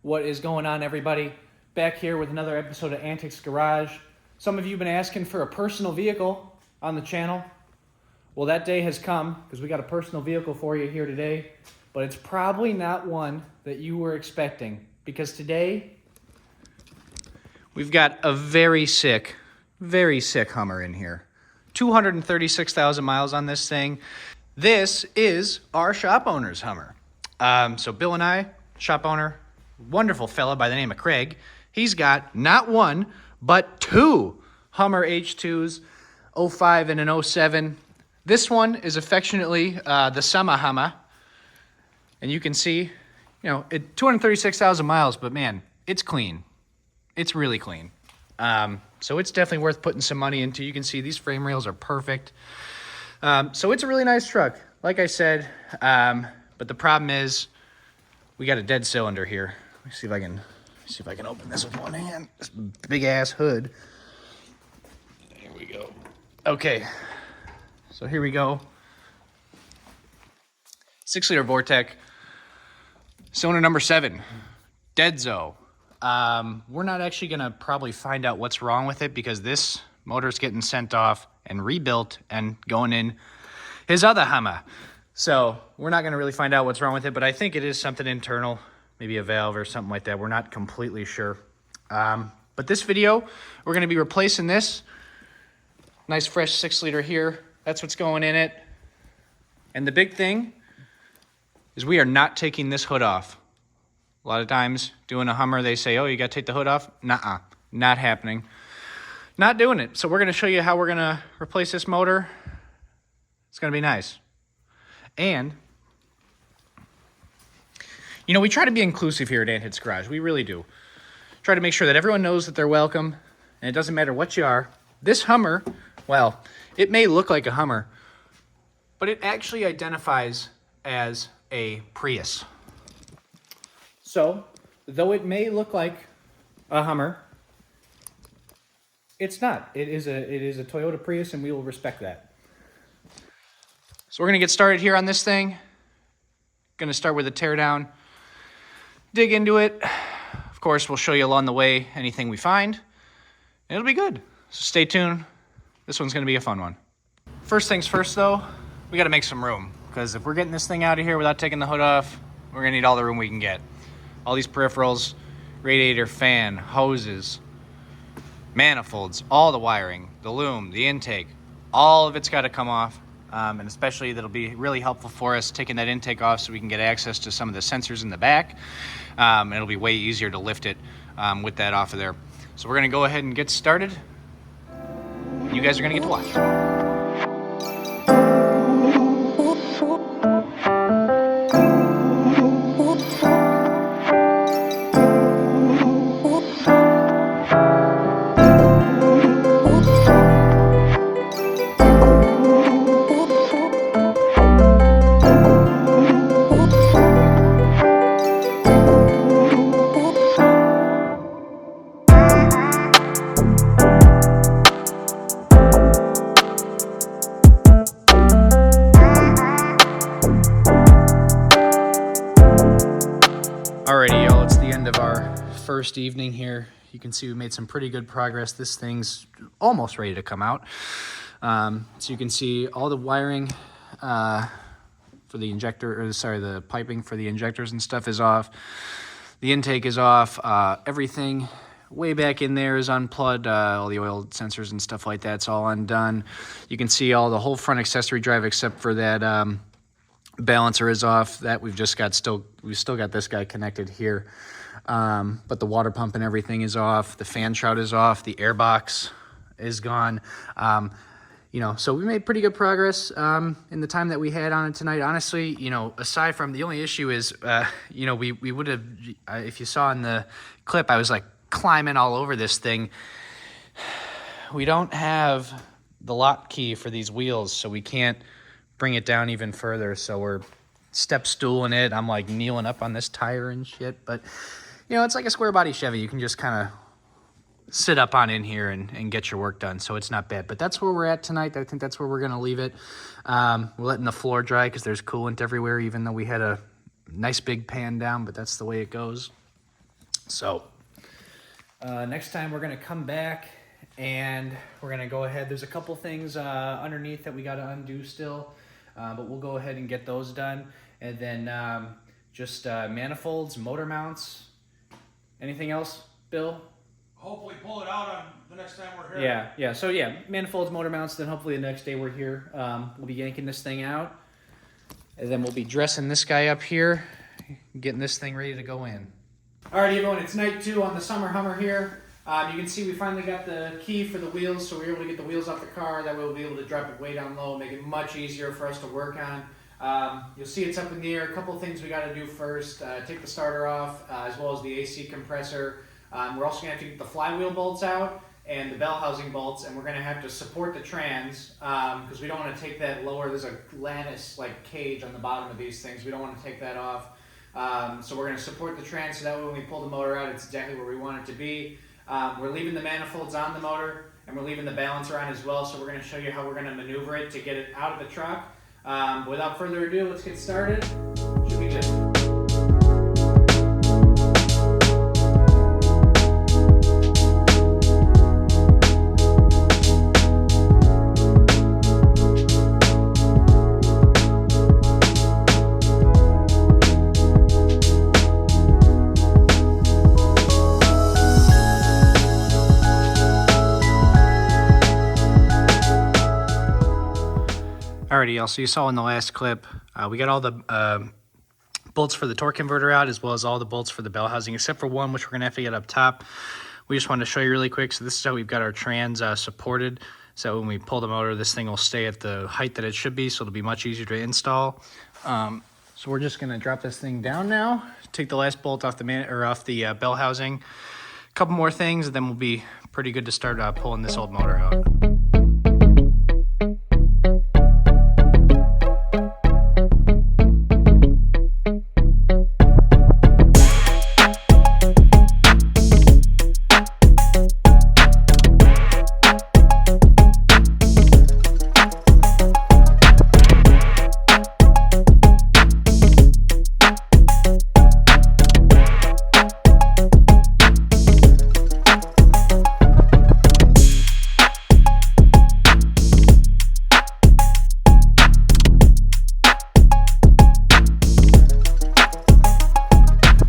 What is going on, everybody? Back here with another episode of Antics Garage. Some of you have been asking for a personal vehicle on the channel. Well, that day has come because we got a personal vehicle for you here today, but it's probably not one that you were expecting because today we've got a very sick Hummer in here. 236,000 miles on this thing. This is our shop owner's Hummer. So Bill and I, shop owner, wonderful fella by the name of Craig. He's got not one, but two Hummer H2s, 05 and an 07. This one is affectionately the Summer Hummer. And you can see, 236,000 miles, but man, it's clean. It's really clean. So it's definitely worth putting some money into. You can see these frame rails are perfect. So it's a really nice truck, like I said. But the problem is we got a dead cylinder here. Let me see if I can open this with one hand. This big ass hood. There we go. Okay. So here we go. 6-liter Vortec. Cylinder number 7. Dead zo. We're not actually going to probably find out what's wrong with it because this motor's getting sent off and rebuilt and going in his other Hummer. So we're not going to really find out what's wrong with it, but I think it is something internal, maybe a valve or something like that. We're not completely sure. But this video, we're going to be replacing this. Nice fresh 6-liter here. That's what's going in it. And the big thing is we are not taking this hood off. A lot of times doing a Hummer, they say, oh, you got to take the hood off. Nuh-uh, not happening. Not doing it. So we're going to show you how we're going to replace this motor. It's going to be nice. And, we try to be inclusive here at Antics Garage. We really do. Try to make sure that everyone knows that they're welcome, and it doesn't matter what you are. This Hummer, well, it may look like a Hummer, but it actually identifies as a Prius. So, though it may look like a Hummer, it's not. It is a Toyota Prius, and we will respect that. So we're going to get started here on this thing. Going to start with a teardown. Dig into it. Of course, we'll show you along the way anything we find. It'll be good. So stay tuned. This one's going to be a fun one. First things first, though, we got to make some room. Because if we're getting this thing out of here without taking the hood off, we're going to need all the room we can get. All these peripherals, radiator, fan, hoses, manifolds, all the wiring, the loom, the intake, all of it's got to come off. And especially that'll be really helpful for us taking that intake off so we can get access to some of the sensors in the back. It'll be way easier to lift it with that off of there. So we're going to go ahead and get started. You guys are going to get to watch. Alrighty, y'all, it's the end of our first evening here. You can see we made some pretty good progress. This thing's almost ready to come out. So you can see all the wiring for the injector, the piping for the injectors and stuff is off. The intake is off. Everything way back in there is unplugged. All the oil sensors and stuff like that's all undone. You can see the whole front accessory drive except for that balancer is off. That we've still got this guy connected here. But the water pump and everything is off. The fan shroud is off. The air box is gone. So we made pretty good progress in the time that we had on it tonight. Honestly, aside from the only issue is, we would have, if you saw in the clip, I was like climbing all over this thing. We don't have the lock key for these wheels, so we can't bring it down even further. So we're step stooling it. I'm like kneeling up on this tire and shit. But, it's like a square body Chevy. You can just kind of sit up on in here and get your work done. So it's not bad. But that's where we're at tonight. I think that's where we're going to leave it. We're letting the floor dry because there's coolant everywhere, even though we had a nice big pan down. But that's the way it goes. So next time we're gonna come back and we're gonna go ahead. There's a couple things underneath that we gotta undo still, but we'll go ahead and get those done. And then just manifolds, motor mounts. Anything else, Bill? Hopefully pull it out on the next time we're here. Yeah. So yeah, manifolds, motor mounts. Then hopefully the next day we're here, we'll be yanking this thing out, and then we'll be dressing this guy up here, getting this thing ready to go in. Alrighty, everyone. It's night 2 on the summer Hummer here. You can see we finally got the key for the wheels, so we were able to get the wheels off the car. That way we'll be able to drop it way down low, make it much easier for us to work on. You'll see it's up in the air. A couple of things we got to do first. Take the starter off, as well as the AC compressor. We're also going to have to get the flywheel bolts out and the bell housing bolts, and we're going to have to support the trans because we don't want to take that lower. There's a lattice like cage on the bottom of these things. We don't want to take that off. So we're going to support the trans so that way when we pull the motor out, it's exactly where we want it to be. We're leaving the manifolds on the motor, and we're leaving the balancer on as well. So we're going to show you how we're going to maneuver it to get it out of the truck. Without further ado, let's get started. Should be good. Alrighty, y'all, so you saw in the last clip, we got all the bolts for the torque converter out, as well as all the bolts for the bell housing, except for one, which we're going to have to get up top. We just wanted to show you really quick. So this is how we've got our trans supported. So when we pull the motor, this thing will stay at the height that it should be, so it'll be much easier to install. So we're just going to drop this thing down now, take the last bolt off the bell housing. A couple more things, and then we'll be pretty good to start pulling this old motor out.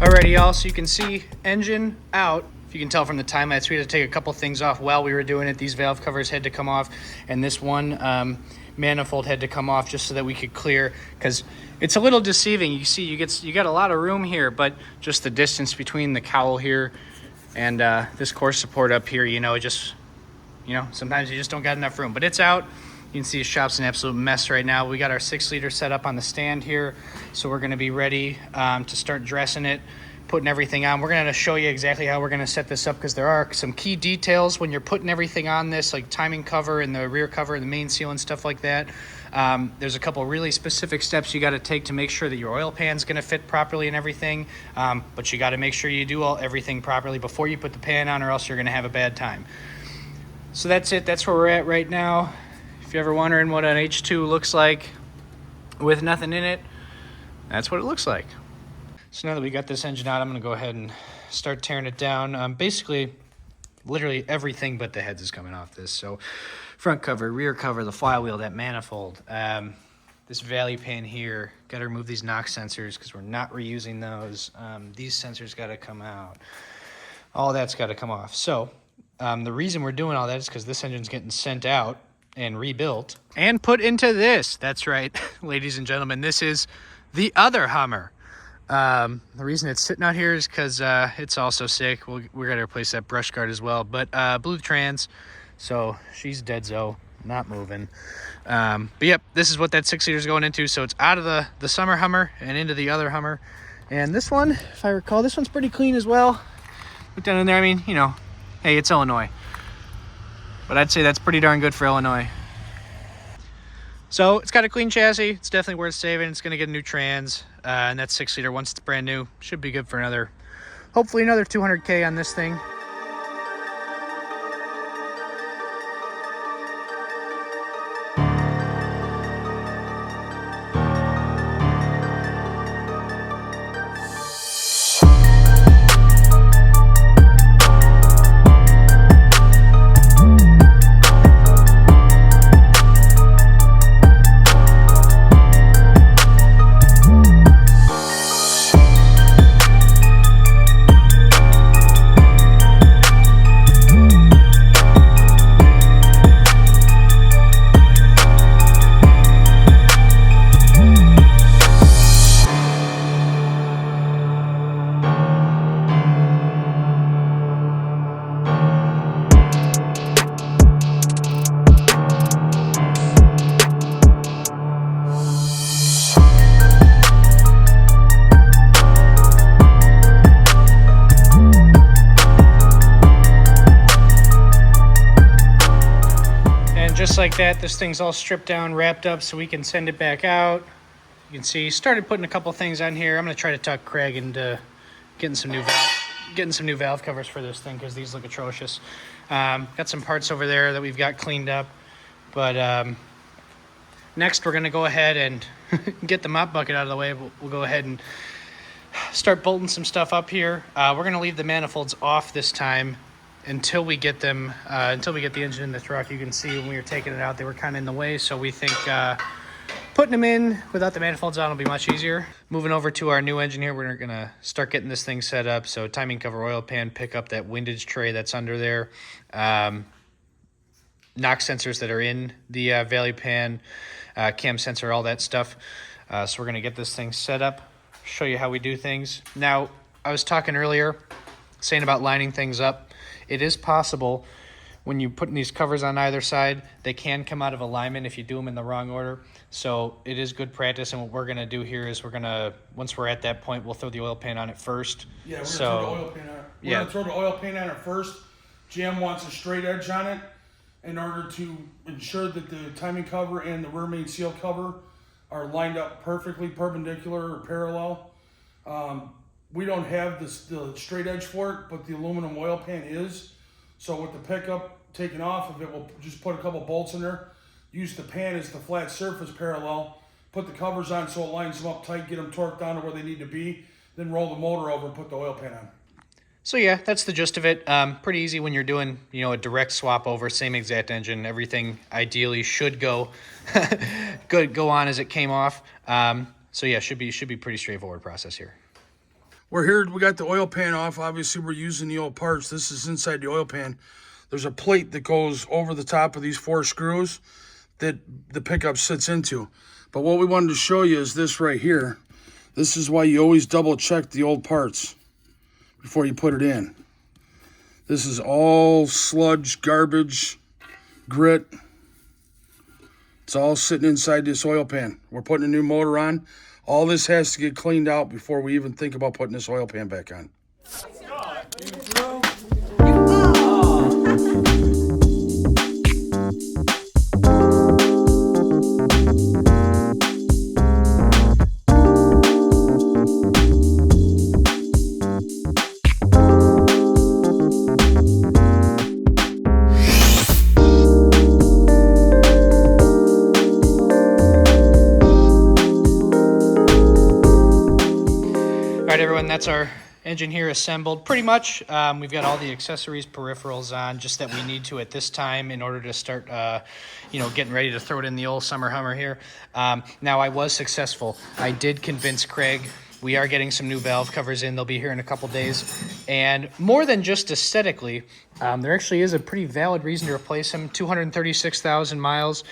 Alrighty, y'all, so you can see engine out. If you can tell from the time lapse, we had to take a couple things off while we were doing it. These valve covers had to come off, and this one manifold had to come off just so that we could clear, because it's a little deceiving. You see, you got a lot of room here, but just the distance between the cowl here and this core support up here, sometimes you just don't got enough room. But it's out. You can see the shop's an absolute mess right now. We got our 6-liter set up on the stand here, so we're going to be ready to start dressing it, putting everything on. We're going to show you exactly how we're going to set this up, because there are some key details when you're putting everything on this, like timing cover and the rear cover and the main seal and stuff like that. There's a couple really specific steps you got to take to make sure that your oil pan's going to fit properly and everything, but you got to make sure you do everything properly before you put the pan on, or else you're going to have a bad time. So that's it. That's where we're at right now. If you're ever wondering what an H2 looks like with nothing in it, that's what it looks like. So now that we got this engine out, I'm going to go ahead and start tearing it down. Basically, literally everything but the heads is coming off this. So front cover, rear cover, the flywheel, that manifold, this valley pan here. Got to remove these knock sensors because we're not reusing those. These sensors got to come out. All that's got to come off. So the reason we're doing all that is because this engine's getting sent out and rebuilt and put into this. That's right, ladies and gentlemen, this is the other Hummer. The reason it's sitting out here is because it's also sick. We're gonna replace that brush guard as well, but blue trans, so she's dead-zo, not moving. But yep, this is what that 6-liter is going into. So it's out of the summer Hummer and into the other Hummer. And this one, if I recall, this one's pretty clean as well. Look down in there. I mean, hey, it's Illinois, but I'd say that's pretty darn good for Illinois. So it's got a clean chassis. It's definitely worth saving. It's going to get a new trans, and that 6-liter, once it's brand new, should be good for hopefully another 200K on this thing. like that, this thing's all stripped down, wrapped up, so we can send it back out. You can see, started putting a couple things on here. I'm gonna try to talk Craig into getting some new valve covers for this thing, because these look atrocious. Got some parts over there that we've got cleaned up, but next we're gonna go ahead and get the mop bucket out of the way. We'll go ahead and start bolting some stuff up here. We're gonna leave the manifolds off this time until we get them, until we get the engine in the truck. You can see when we were taking it out, they were kind of in the way, so we think putting them in without the manifolds on will be much easier. Moving over to our new engine here, we're gonna start getting this thing set up. So timing cover, oil pan, pick up that windage tray that's under there. Knock sensors that are in the valley pan, cam sensor, all that stuff. So we're gonna get this thing set up, show you how we do things. Now, I was talking earlier, saying about lining things up. It is possible when you're putting these covers on either side, they can come out of alignment if you do them in the wrong order. So it is good practice, and what we're gonna do here is once we're at that point, we'll throw the oil pan on it first. Yeah, we're gonna throw the oil pan on it. We're gonna throw the oil pan on it first. Jim wants a straight edge on it in order to ensure that the timing cover and the rear main seal cover are lined up perfectly perpendicular or parallel. We don't have the straight edge for it, but the aluminum oil pan is. So with the pickup taken off of it, we'll just put a couple bolts in there, use the pan as the flat surface parallel, put the covers on so it lines them up tight, get them torqued down to where they need to be, then roll the motor over and put the oil pan on. So yeah, that's the gist of it. Pretty easy when you're doing, a direct swap over, same exact engine. Everything ideally should go go on as it came off. So yeah, should be pretty straightforward process here. We're here, we got the oil pan off. Obviously, we're using the old parts. This is inside the oil pan. There's a plate that goes over the top of these 4 screws that the pickup sits into. But what we wanted to show you is this right here. This is why you always double check the old parts before you put it in. This is all sludge, garbage, grit. It's all sitting inside this oil pan. We're putting a new motor on. All this has to get cleaned out before we even think about putting this oil pan back on. Everyone, that's our engine here assembled pretty much. We've got all the accessories, peripherals on, just that we need to at this time in order to start getting ready to throw it in the old summer Hummer here. Now, I was successful. I did convince Craig. We are getting some new valve covers in. They'll be here in a couple days. And more than just aesthetically, there actually is a pretty valid reason to replace them. 236,000 miles.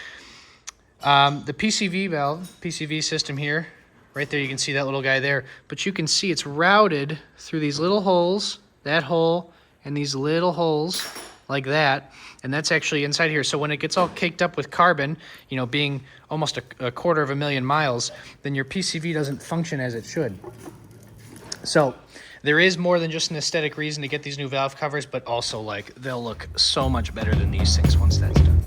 The PCV system here, right there, you can see that little guy there. But you can see it's routed through these little holes, that hole, and these little holes like that. And that's actually inside here. So when it gets all caked up with carbon, being almost a 250,000 miles, then your PCV doesn't function as it should. So there is more than just an aesthetic reason to get these new valve covers, but also they'll look so much better than these things once that's done.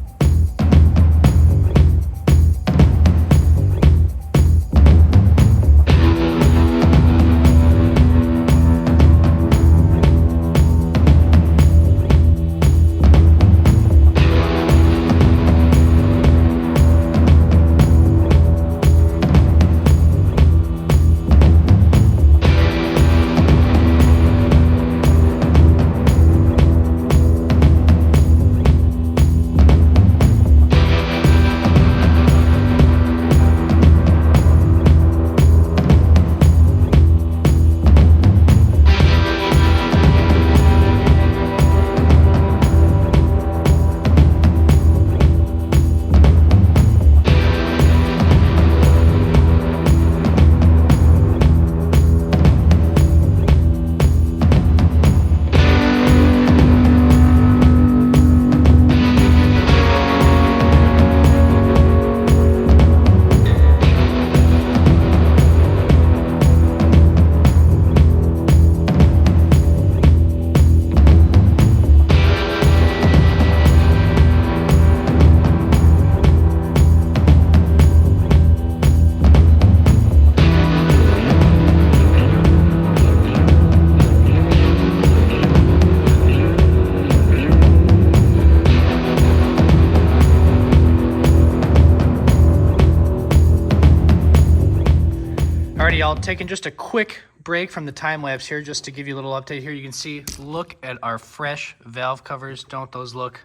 taking just a quick break from the time lapse here just to give you a little update here. You can see, look at our fresh valve covers. Don't those look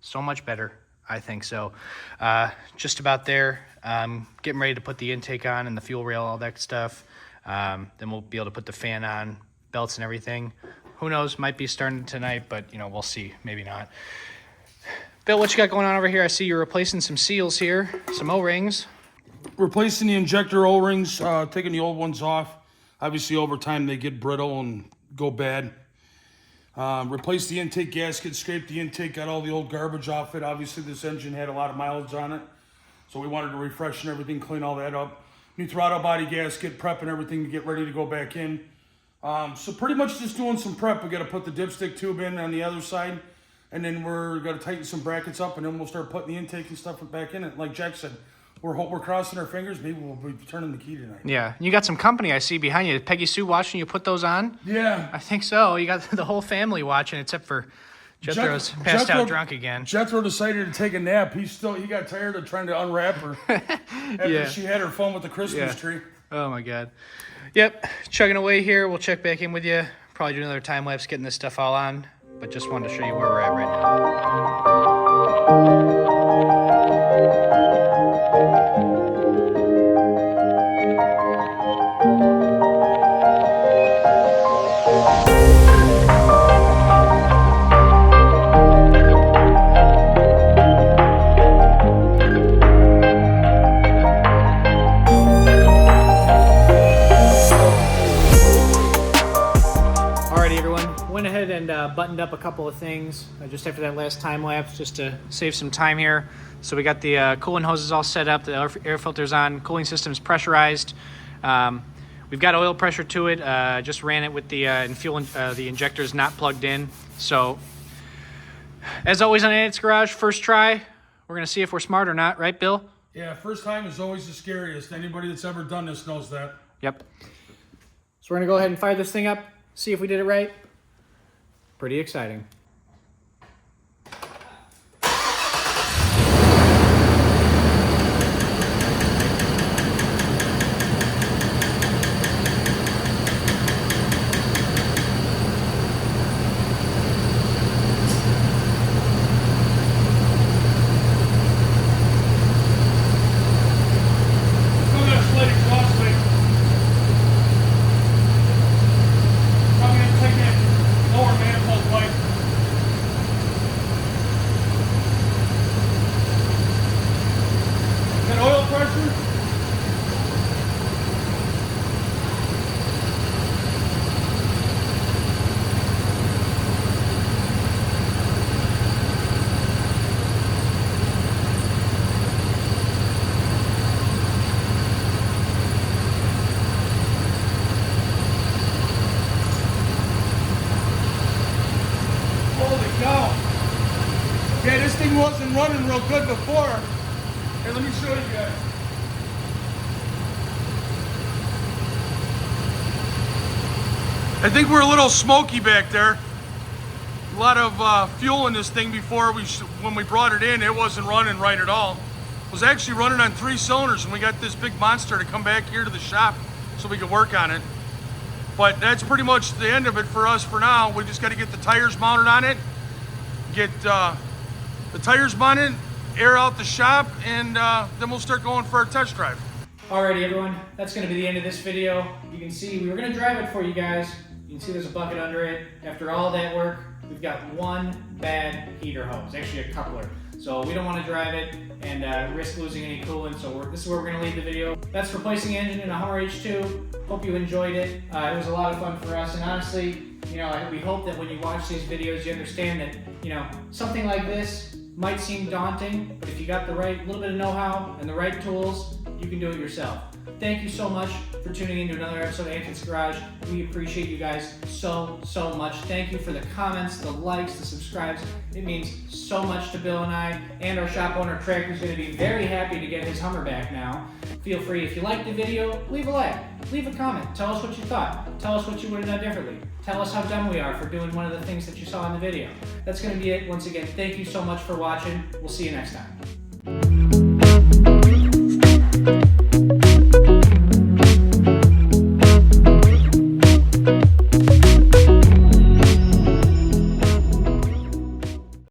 so much better? I think so. Just about there. Getting ready to put the intake on and the fuel rail, all that stuff. Then we'll be able to put the fan on, belts and everything. Who knows, might be starting tonight, but you know, we'll see, maybe not. Bill, what you got going on over here? I see you're replacing some seals here, some O-rings. Replacing the injector O-rings, taking the old ones off. Obviously, over time, they get brittle and go bad. Replaced the intake gasket, scraped the intake, got all the old garbage off it. Obviously, this engine had a lot of mileage on it, so we wanted to refresh and everything, clean all that up. New throttle body gasket, prepping everything to get ready to go back in. So pretty much just doing some prep. We got to put the dipstick tube in on the other side, and then we're going to tighten some brackets up, and then we'll start putting the intake and stuff back in it. Like Jack said, we're crossing our fingers. Maybe we'll be turning the key tonight. Yeah, you got some company I see behind you. Peggy Sue watching you put those on? Yeah. I think so. You got the whole family watching, except for Jethro's passed out drunk again. Jethro decided to take a nap. He got tired of trying to unwrap her after she had her fun with the Christmas tree. Oh my God. Yep, chugging away here. We'll check back in with you. Probably do another time lapse getting this stuff all on, but just wanted to show you where we're at right now. Buttoned up a couple of things just after that last time lapse, just to save some time here. So we got the cooling hoses all set up, the air filters on, cooling system's pressurized. We've got oil pressure to it. Just ran it with the the injector's not plugged in. So as always on Ed's Garage, first try. We're gonna see if we're smart or not, right, Bill? Yeah, first time is always the scariest. Anybody that's ever done this knows that. Yep. So we're gonna go ahead and fire this thing up, see if we did it right. Pretty exciting. Yeah, this thing wasn't running real good before. Here, let me show you guys. I think we're a little smoky back there. A lot of fuel in this thing before when we brought it in, it wasn't running right at all. It was actually running on 3 cylinders, and we got this big monster to come back here to the shop so we could work on it. But that's pretty much the end of it for us for now. We just got to get the tires mounted on it, get the tires mounted, air out the shop, and then we'll start going for our test drive. Alrighty everyone, that's going to be the end of this video. You can see we were going to drive it for you guys. You can see there's a bucket under it. After all that work, we've got one bad heater hose, actually a coupler. So we don't want to drive it and risk losing any coolant, so this is where we're going to leave the video. That's replacing engine in a Hummer H2. Hope you enjoyed it. It was a lot of fun for us, and honestly, you know, we hope that when you watch these videos, you understand that, you know, something like this might seem daunting, but if you got the right little bit of know-how and the right tools, you can do it yourself. Thank you so much for tuning in to another episode of Anthony's Garage. We appreciate you guys so much. Thank you for the comments, the likes, the subscribes. It means so much to Bill and I, and our shop owner Craig, who's going to be very happy to get his Hummer back now. Feel free, if you liked the video, leave a like, leave a comment, tell us what you thought, tell us what you would have done differently, tell us how dumb we are for doing one of the things that you saw in the video. That's going to be it. Once again, thank you so much for watching. We'll see you next time.